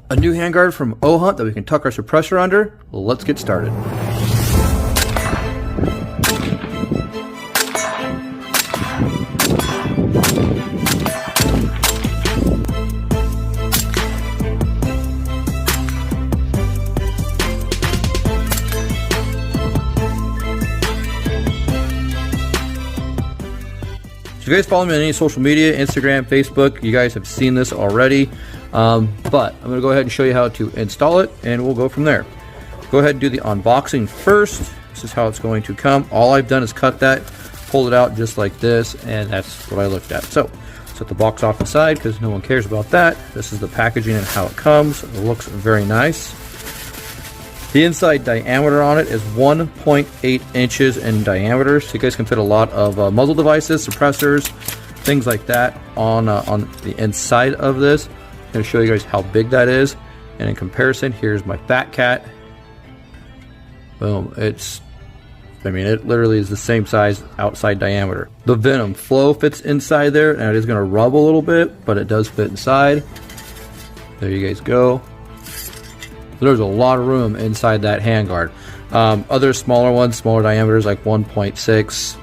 A new handguard from OHHUNT that we can tuck our suppressor under. Let's get started. If you guys follow me on any social media, Instagram, Facebook, you guys have seen this already. But I'm going to go ahead and show you how to install it, and we'll go from there. Go ahead and do the unboxing first. This is how it's going to come. All I've done is cut that, pull it out just like this, and that's what I looked at. So set the box off the side because no one cares about that. This is the packaging and how it comes. It looks very nice. The inside diameter on it is 1.8 inches in diameter, so you guys can fit a lot of muzzle devices, suppressors, things like that on the inside of this. I'm going to show you guys how big that is, and in comparison, here's my Fat Cat. Boom! It literally is the same size outside diameter. The Venom Flow fits inside there, and it is going to rub a little bit, but it does fit inside. There you guys go. There's a lot of room inside that handguard. Other smaller ones, smaller diameters like 1.6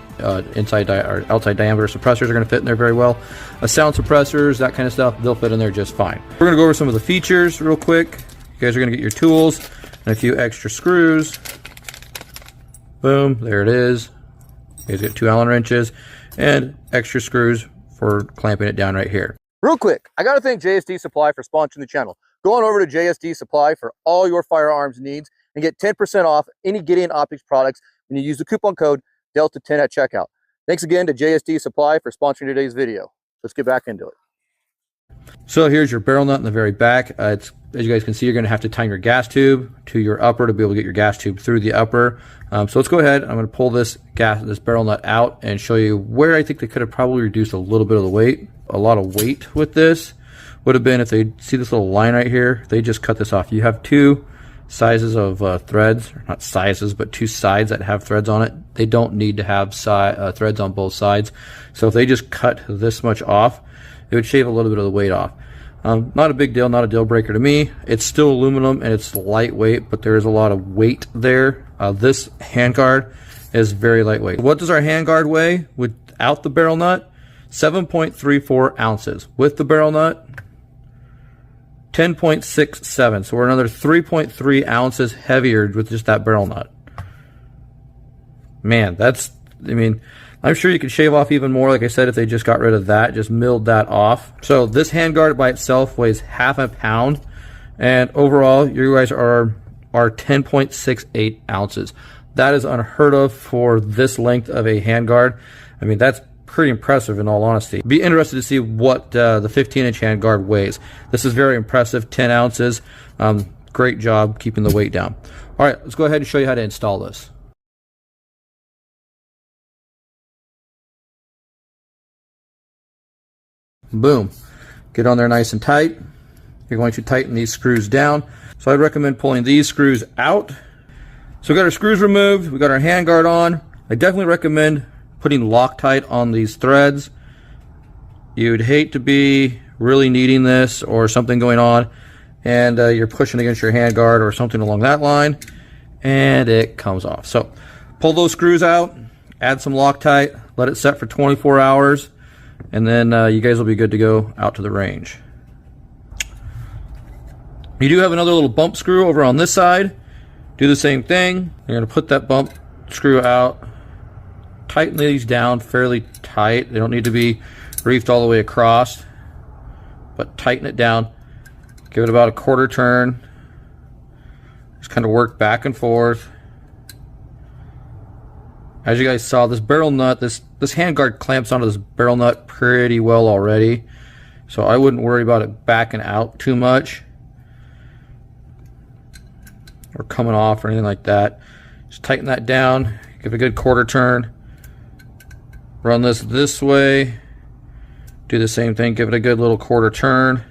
inside or outside diameter suppressors are going to fit in there very well. Sound suppressors, that kind of stuff, they'll fit in there just fine. We're going to go over some of the features real quick. You guys are going to get your tools and a few extra screws. Boom, there it is. You guys get 2 Allen wrenches and extra screws for clamping it down right here. Real quick, I got to thank JSD Supply for sponsoring the channel. Go on over to JSD Supply for all your firearms needs and get 10% off any Gideon Optics products when you use the coupon code Delta10 at checkout. Thanks again to JSD Supply for sponsoring today's video. Let's get back into it. So here's your barrel nut in the very back. As you guys can see, you're going to have to tighten your gas tube to your upper to be able to get your gas tube through the upper. So let's go ahead. I'm going to pull this barrel nut out and show you where I think they could have probably reduced a little bit of the weight. A lot of weight with this would have been if they see this little line right here, they just cut this off. You have 2 sizes of threads, or not sizes, but 2 sides that have threads on it. They don't need to have threads on both sides. So if they just cut this much off, it would shave a little bit of the weight off. Not a big deal, not a deal breaker to me. It's still aluminum and it's lightweight, but there is a lot of weight there. This handguard is very lightweight. What does our handguard weigh without the barrel nut? 7.34 ounces. With the barrel nut, 10.67. So we're another 3.3 ounces heavier with just that barrel nut. Man, I'm sure you could shave off even more, like I said, if they just got rid of that, just milled that off. So this handguard by itself weighs half a pound, and overall, you guys are 10.68 ounces. That is unheard of for this length of a handguard. That's pretty impressive in all honesty. Be interested to see what the 15-inch handguard weighs. This is very impressive, 10 ounces. Great job keeping the weight down. All right, let's go ahead and show you how to install this. Boom. Get on there nice and tight. You're going to tighten these screws down. So I'd recommend pulling these screws out. So we got our screws removed. We got our handguard on. I definitely recommend putting Loctite on these threads. You'd hate to be really needing this or something going on and you're pushing against your handguard or something along that line and it comes off. So pull those screws out, add some Loctite, let it set for 24 hours, and then you guys will be good to go out to the range. You do have another little bump screw over on this side. Do the same thing. You're going to put that bump screw out, tighten these down fairly tight. They don't need to be reefed all the way across, but tighten it down. Give it about a quarter turn. Just kind of work back and forth. As you guys saw, this barrel nut, this handguard clamps onto this barrel nut pretty well already, so I wouldn't worry about it backing out too much or coming off or anything like that. Just tighten that down, give it a good quarter turn. Run this way, do the same thing, give it a good little quarter turn,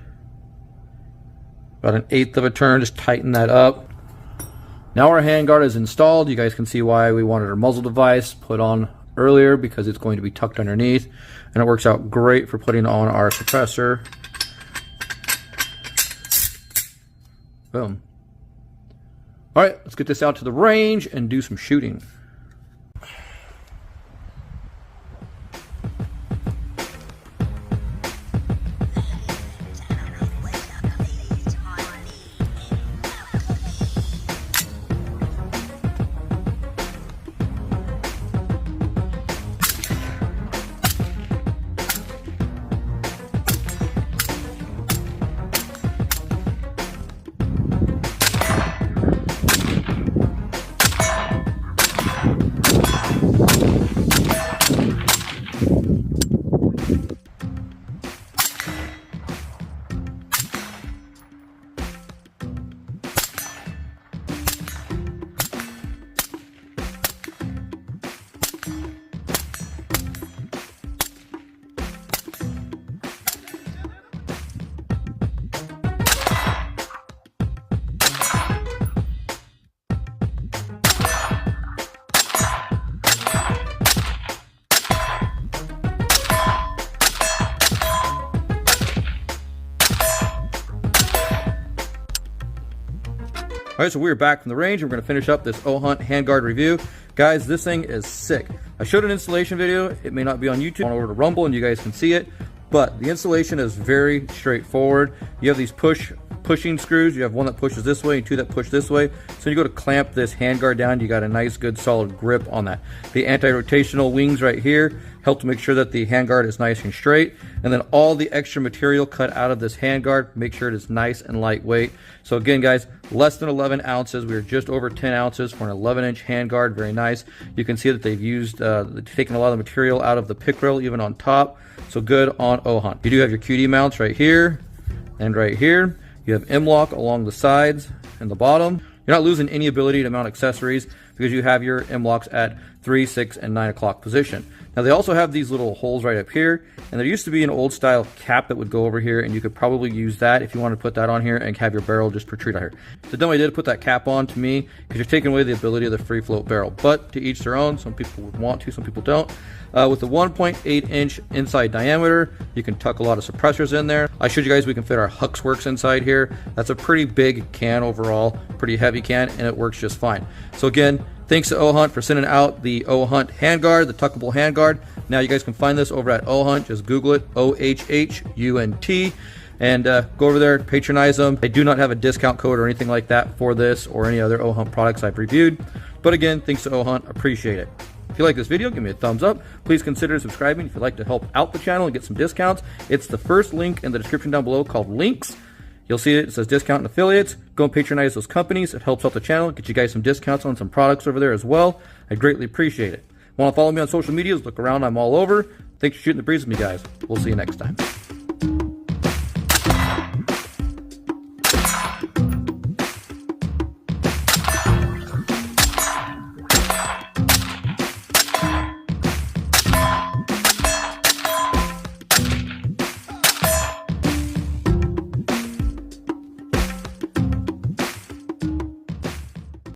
about 1/8 of a turn, just tighten that up. Now our handguard is installed. You guys can see why we wanted our muzzle device put on earlier, because it's going to be tucked underneath, and it works out great for putting on our suppressor. Boom. All right, let's get this out to the range and do some shooting. All right, so we're back from the range. We're going to finish up this OHHUNT Handguard review. Guys, this thing is sick. I showed an installation video. It may not be on YouTube. Over to Rumble and you guys can see it. But the installation is very straightforward. You have these pushing screws. You have one that pushes this way and two that push this way. So you go to clamp this handguard down, you got a nice, good, solid grip on that. The anti-rotational wings right here help to make sure that the handguard is nice and straight. And then all the extra material cut out of this handguard, make sure it is nice and lightweight. So again, guys, less than 11 ounces. We are just over 10 ounces for an 11-inch handguard. Very nice. You can see that they've used, taken a lot of the material out of the pick rail, even on top. So good on OHHUNT. You do have your QD mounts right here and right here. You have M-lock along the sides and the bottom. You're not losing any ability to mount accessories because you have your M-locks at 3, 6, and 9 o'clock position. Now they also have these little holes right up here, and there used to be an old style cap that would go over here, and you could probably use that if you want to put that on here and have your barrel just protrude out here. The dumb idea to put that cap on to me because you're taking away the ability of the free float barrel, but to each their own. Some people would want to, some people don't. With the 1.8 inch inside diameter, you can tuck a lot of suppressors in there. I showed you guys we can fit our Hux Works inside here. That's a pretty big can overall, pretty heavy can, and it works just fine. So again, thanks to OHHUNT for sending out the OHHUNT Handguard, the tuckable handguard. Now you guys can find this over at OHHUNT. Just Google it, OHHUNT, and go over there, patronize them. They do not have a discount code or anything like that for this or any other OHHUNT products I've reviewed. But again, thanks to OHHUNT, appreciate it. If you like this video, give me a thumbs up. Please consider subscribing if you'd like to help out the channel and get some discounts. It's the first link in the description down below called Links. You'll see it says discount and affiliates. Go and patronize those companies. It helps out the channel, get you guys some discounts on some products over there as well. I greatly appreciate it. Want to follow me on social medias? Look around, I'm all over. Thanks for shooting the breeze with me, guys. We'll see you next time.